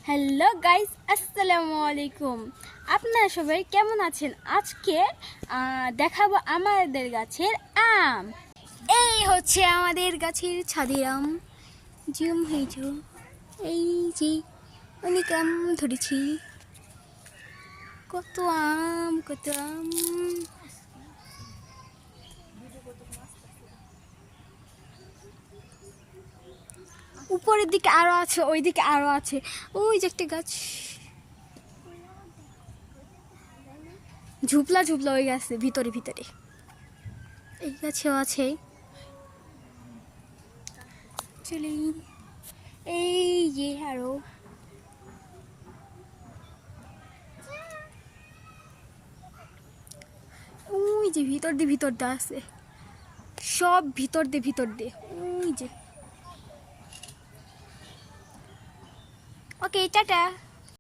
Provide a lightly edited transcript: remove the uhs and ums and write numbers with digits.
Hello guys, আসসালামু আলাইকুম। আপনারা সবাই কেমন আছেন? আজকে দেখাবো আমাদের গাছের আম। এই হচ্ছে আমাদের গাছের ছাদের আম। জুম হয়েছ, এই যে অনেক আম ধরেছি। কত আম, কত আম। উপরের দিকে আরো আছে, ওই দিকে আরো আছে। ওই যে একটা গাছ, ঝুপলা ঝুপলা হয়ে গেছে ভিতরে ভিতরে। এই গাছেও আছে। চলি, এই যে আরো। ওই যে ভিতর দিয়ে আছে, সব ভিতর দিয়ে। ওই যে। ওকে, টাটা।